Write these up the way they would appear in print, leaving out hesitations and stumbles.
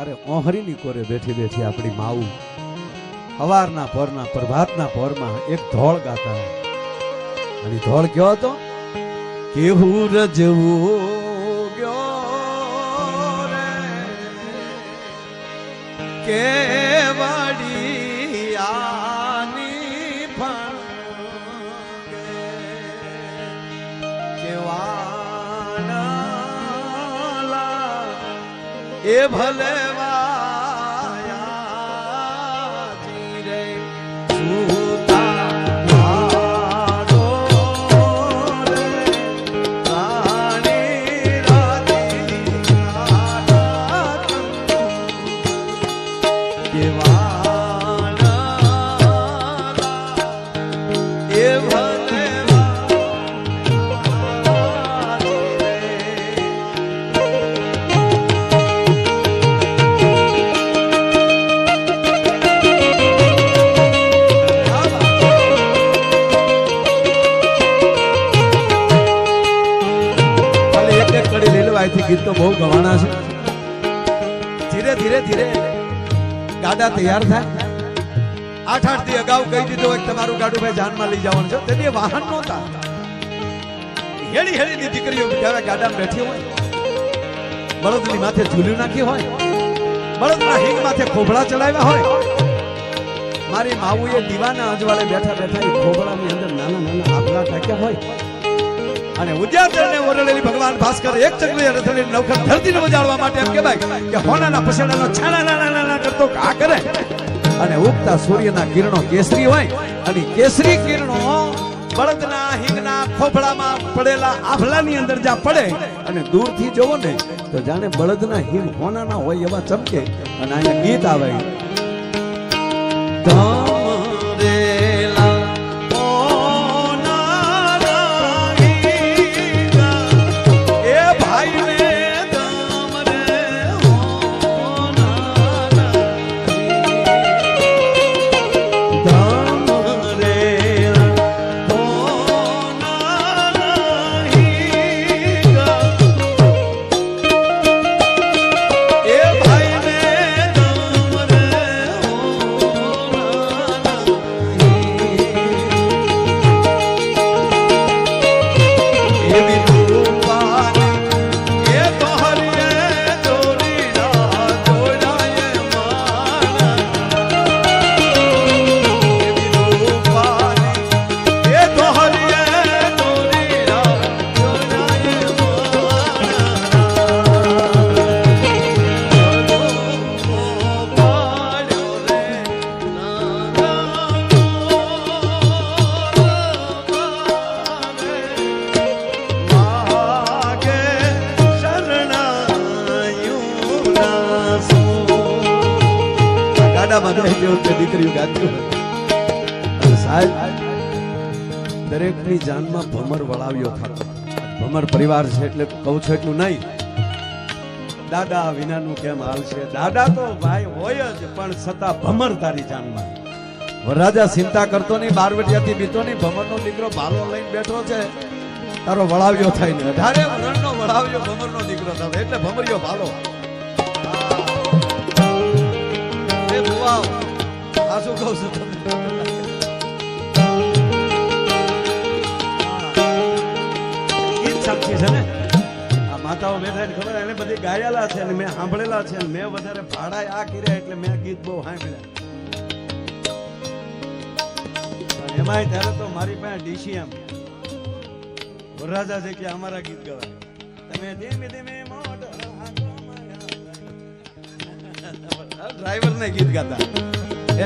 अरे ओहरीनी कोरे बैठी बैठी अपनी माऊ हवारना पोરના પ્રભાતના પોરમાં એક ધોળ ગાતા અને ધોળ કયો હતો કેવું રજવું ગયો રે કેવડી આની ભણગે કેવાના એ ભલે गीत तो बहुत गवाना है। धीरे धीरे धीरे गाड़ा तैयार था 8-8 दी अगाऊ कही दीधो एक तमारू गाड़ू भाई जान में ली जावन छे तेनी वाहन नहोता हेड़ी हेड़ी नी दीकरीओ बिचारा गाड़ा में बैठी होय बळदनी माथे झूल्यू नाखी होय बळदना हिंग माथे खोबड़ा चढ़ाव्या होय मारी माऊए दीवाना अजवाळे बैठा बैठा ए खोबड़ानी अंदर नाना नाना आपला टाक्या होय અને ઉદ્યાતને ઓરડેલી ભગવાન ભાસ્કર એક ચકલી રથની નવખત ધરતીને વજાડવા માટે એમ કહેવાય કે હોનાના પછેડાનો છાણા નાના નાના કરતો ઘા કરે અને ઉગતા સૂર્યના કિરણો કેસરી હોય અને કેસરી કિરણો બળદના હિંગના ખોફળામાં પડેલા આભલાની અંદર જા પડે અને દૂરથી જોવો ને તો જાણે બળદના હિંગ હોનાના હોય એવા ચમકે અને આયા ગીત આવે દરેકની જાનમાં ભમર વળાવ્યો થતો ભમર પરિવાર છે એટલે કહું છું એટલું નહીં દાદા વિનાનું કેમ હાલ છે દાદા તો ભાઈ હોય જ પણ છતાં ભમર તારી જાનમાં વરરાજા ચિંતા કરતો નહીં બારવટિયાથી બીતો નહીં ભમરનો દીકરો ભાલો લઈને બેઠો છે તારો વળાવ્યો થાય ને 18 વર્ષનો વળાવ્યો ભમરનો દીકરો થતો એટલે ભમરિયો ભાલો એ બુઆ આ શું કહું છું તમને સાક્ષી છે ને આ માતાઓ બેઠા ને ખબર એને બધી ગાયેલા છે અને મેં સાંભળેલા છે અને મેં વધારે ભાડા આ કર્યા એટલે મેં ગીત બહુ સાંભળ્યા એમાંય ત્યારે તો મારી પાસે ડીસીએમ વરરાજા છે કે અમારા ગીત ગવાય તમે ધીમે ધીમે ડ્રાઈવર ને ગીત ગાતા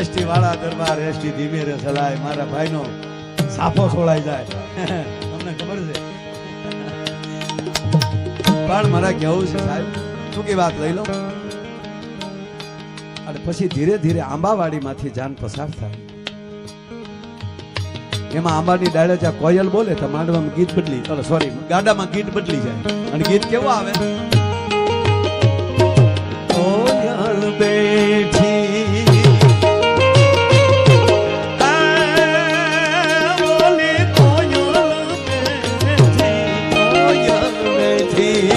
એસટી વાળા દરબાર એસટી ધીમે રે ચલાય મારા ભાઈનો સાફો છોડાઈ જાય તમને ખબર છે પણ મારા કેવું છે સાહેબ ટૂંકી વાત લઈ લો અને પછી ધીરે ધીરે આંબાવાડીમાંથી જાન પસાર થાય એમાં આંબાની ડાળે જ્યાં કોયલ બોલે તો માંડવામાં ગીત બદલી સોરી ગાડામાં ગીત બદલી જાય અને ગીત કેવું આવે કોયલ બેઠી કોયલ બેઠી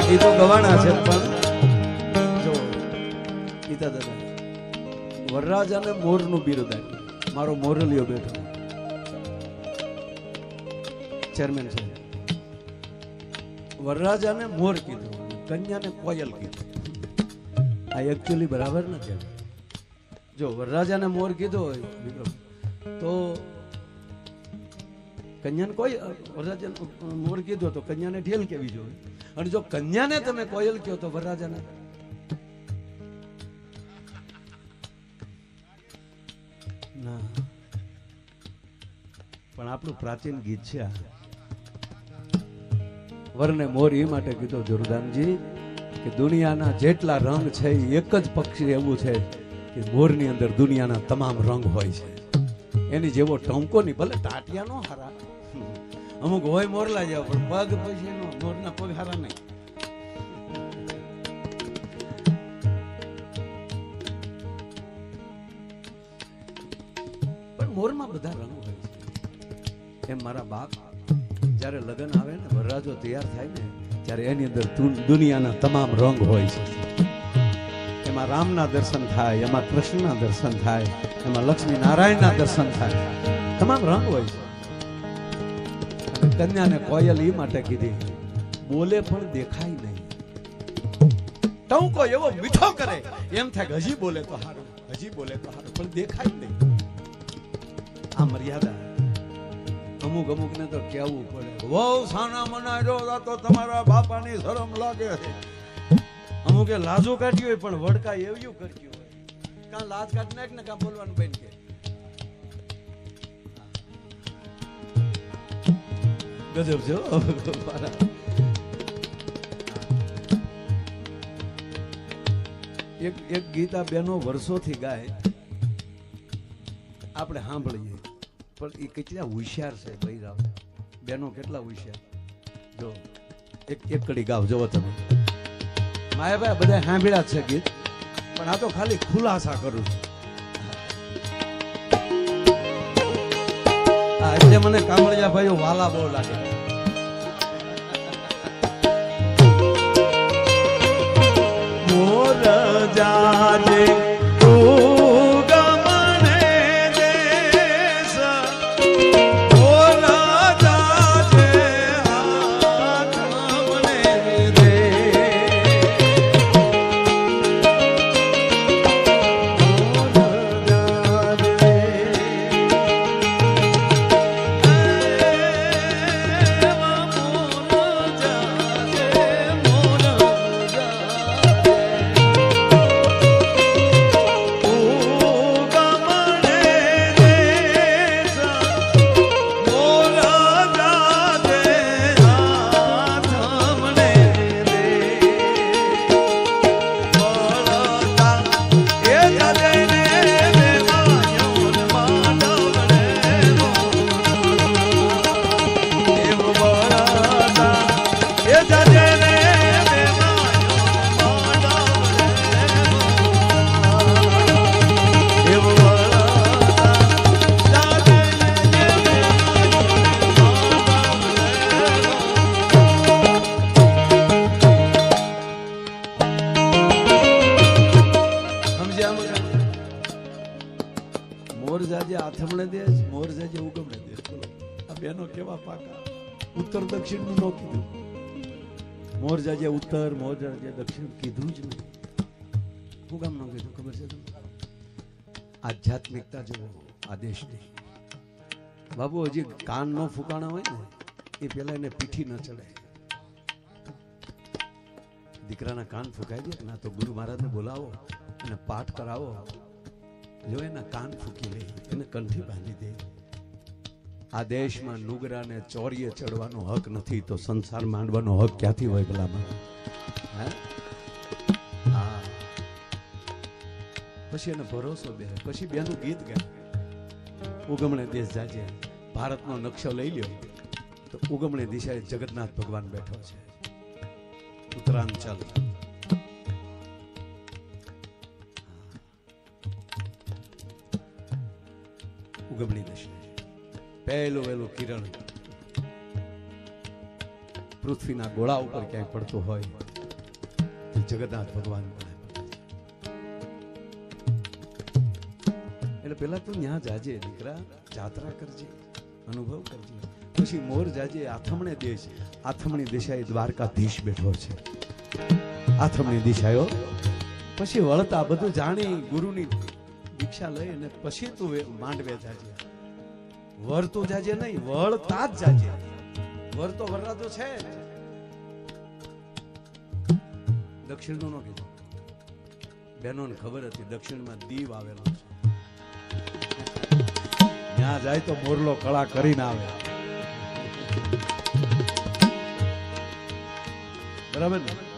બધા ગીતો ગવાના છે પણ જો ગીતા દાદા વરરાજાને મોરનું બિરુદ આપ્યું. મારો મોરલિયો બેઠો ચેરમેન છે. વરરાજાને મોર કીધું, કન્યાને કોયલ કીધું. આ એકચ્યુઅલી બરાબર નથી. જો વરરાજાને મોર કીધો હોય તો કન્યાને કોઈ વરરાજાને મોર કીધો તો કન્યાને ઢેલ કેવી જોઈએ, અને જો કન્યાને તમે કોયલ કહો તો વરરાજાને ના. પણ આપણું પ્રાચીન ગીત છે આ. વરને મોર એ માટે કીધો જોરદાનજી કે દુનિયાના જેટલા રંગ છે એ એક જ પક્ષી એવું છે કે મોરની અંદર દુનિયાના તમામ રંગ હોય છે. એની જેવો ટંકો નહીં, ભલે ટાટિયા નો હારા, અમુક હોય મોરલા જેવા, પણ પગ પછી એનો મોરના પગ હારા નહીં. પણ મોરમાં બધા રંગ હોય છે. એમ મારા બાપ જ્યારે લગ્ન આવે ને, વરરાજો તૈયાર થાય ને, ત્યારે એની અંદર દુનિયાના તમામ રંગ હોય છે. એમાં રામના દર્શન થાય, એમાં કૃષ્ણના દર્શન થાય, એમાં લક્ષ્મી નારાયણના દર્શન થાય, તમામ રંગ હોય છે. અને કન્યાને કોયલ એ માટે કીધી, બોલે પણ દેખાય નહીં, ટંકો એવો મીઠો કરે એમ થાય કે હજી બોલે તો હારું, હજી બોલે તો હારું, પણ દેખાય નહીં. આ મર્યાદા અમુક ને તો કેવું પડે, વહુ સાના મનાજો તો તમારા બાપાની શરમ લાગે છે. અમુકે લાજો કાઢી હોય પણ વડકા એવું કર્યું હોય, કાં લાજ કાઢી નાખ ને કાં બોલવાનું બેન કે ગજબ છે. એક ગીતા બેનો વર્ષોથી ગાય, આપણે સાંભળીએ, પણ એ કેટલા હોશિયાર છે બૈરાવ બેનો, કેટલા હોશિયાર. જો એક કડી ગાવ જોવો તમે. માયાભાઈ બધા સાંભળ્યા છે ગીત, પણ આ તો ખાલી ખુલાસા કરું છું. એટલે મને કામળિયા ભાઈઓ વાલા બહુ લાગે. મોર જાજે મોર જાજે આથમણે દે, મોર જાજે ઉગમણે દે. આ બેનો કેવા પાકા, ઉત્તર દક્ષિણ નું ન કીધું. મોર જાજે ઉત્તર, મોર જાજે દક્ષિણ કીધું જ નહીં. શું કામ ન કીધું ખબર છે તમને? આધ્યાત્મિકતા જેવો આદેશ નહીં. બાબુ હજી કાન નો ફૂકાણા હોય ને એ પેલા એને પીઠી ન ચડે. દીકરાના કાન ફૂંકાઈ દે ના તો ગુરુ મહારાજને બોલાવો અને પાઠ કરાવો. જો એના કાન ફૂકી લે, એને કંઠી બાંધી દે. આ દેશમાં નુગરાને ચોરીએ ચડવાનો હક નથી, તો સંસાર માંડવાનો હક ક્યાંથી હોય ભલામાં? હા, પછી એને ભરોસો બે, પછી બેનું ગીત ગાય, ઉગમણે દેશ જાજે. ભારતનો નકશો લઈ લ્યો તો ઉગમણે દિશાએ જગન્નાથ ભગવાન બેઠો છે. ઉત્તરાંચલ, ઉગમણી દિશા, પહેલું વહેલું કિરણ પૃથ્વીના ગોળા ઉપર ક્યાંય પડતું હોય તે જગન્નાથ ભગવાન પણ એટલે પેલા તું ત્યાં જાજે દીકરા, જાત્રા કરજે, અનુભવ કરજે, પછી મોર જાજે આથમણે દેશ. આથમણી દિશાએ દ્વારકાધીશ બેઠો છે. આથમણી દિશાયો પછી વળતા બધું જાણી ગુરુની દીક્ષા લઈ અને પછી તું માંડવે જાજે. વળતું જાજે નહીં, વળતા જ જાજે. વર તો વરરાજો છે. દક્ષિણનું નો કીધું, બહેનોને ખબર હતી દક્ષિણમાં દીવ આવેલો છે. ત્યાં જાય તો મોરલો કળા કરીને આવે. બરાબર ને?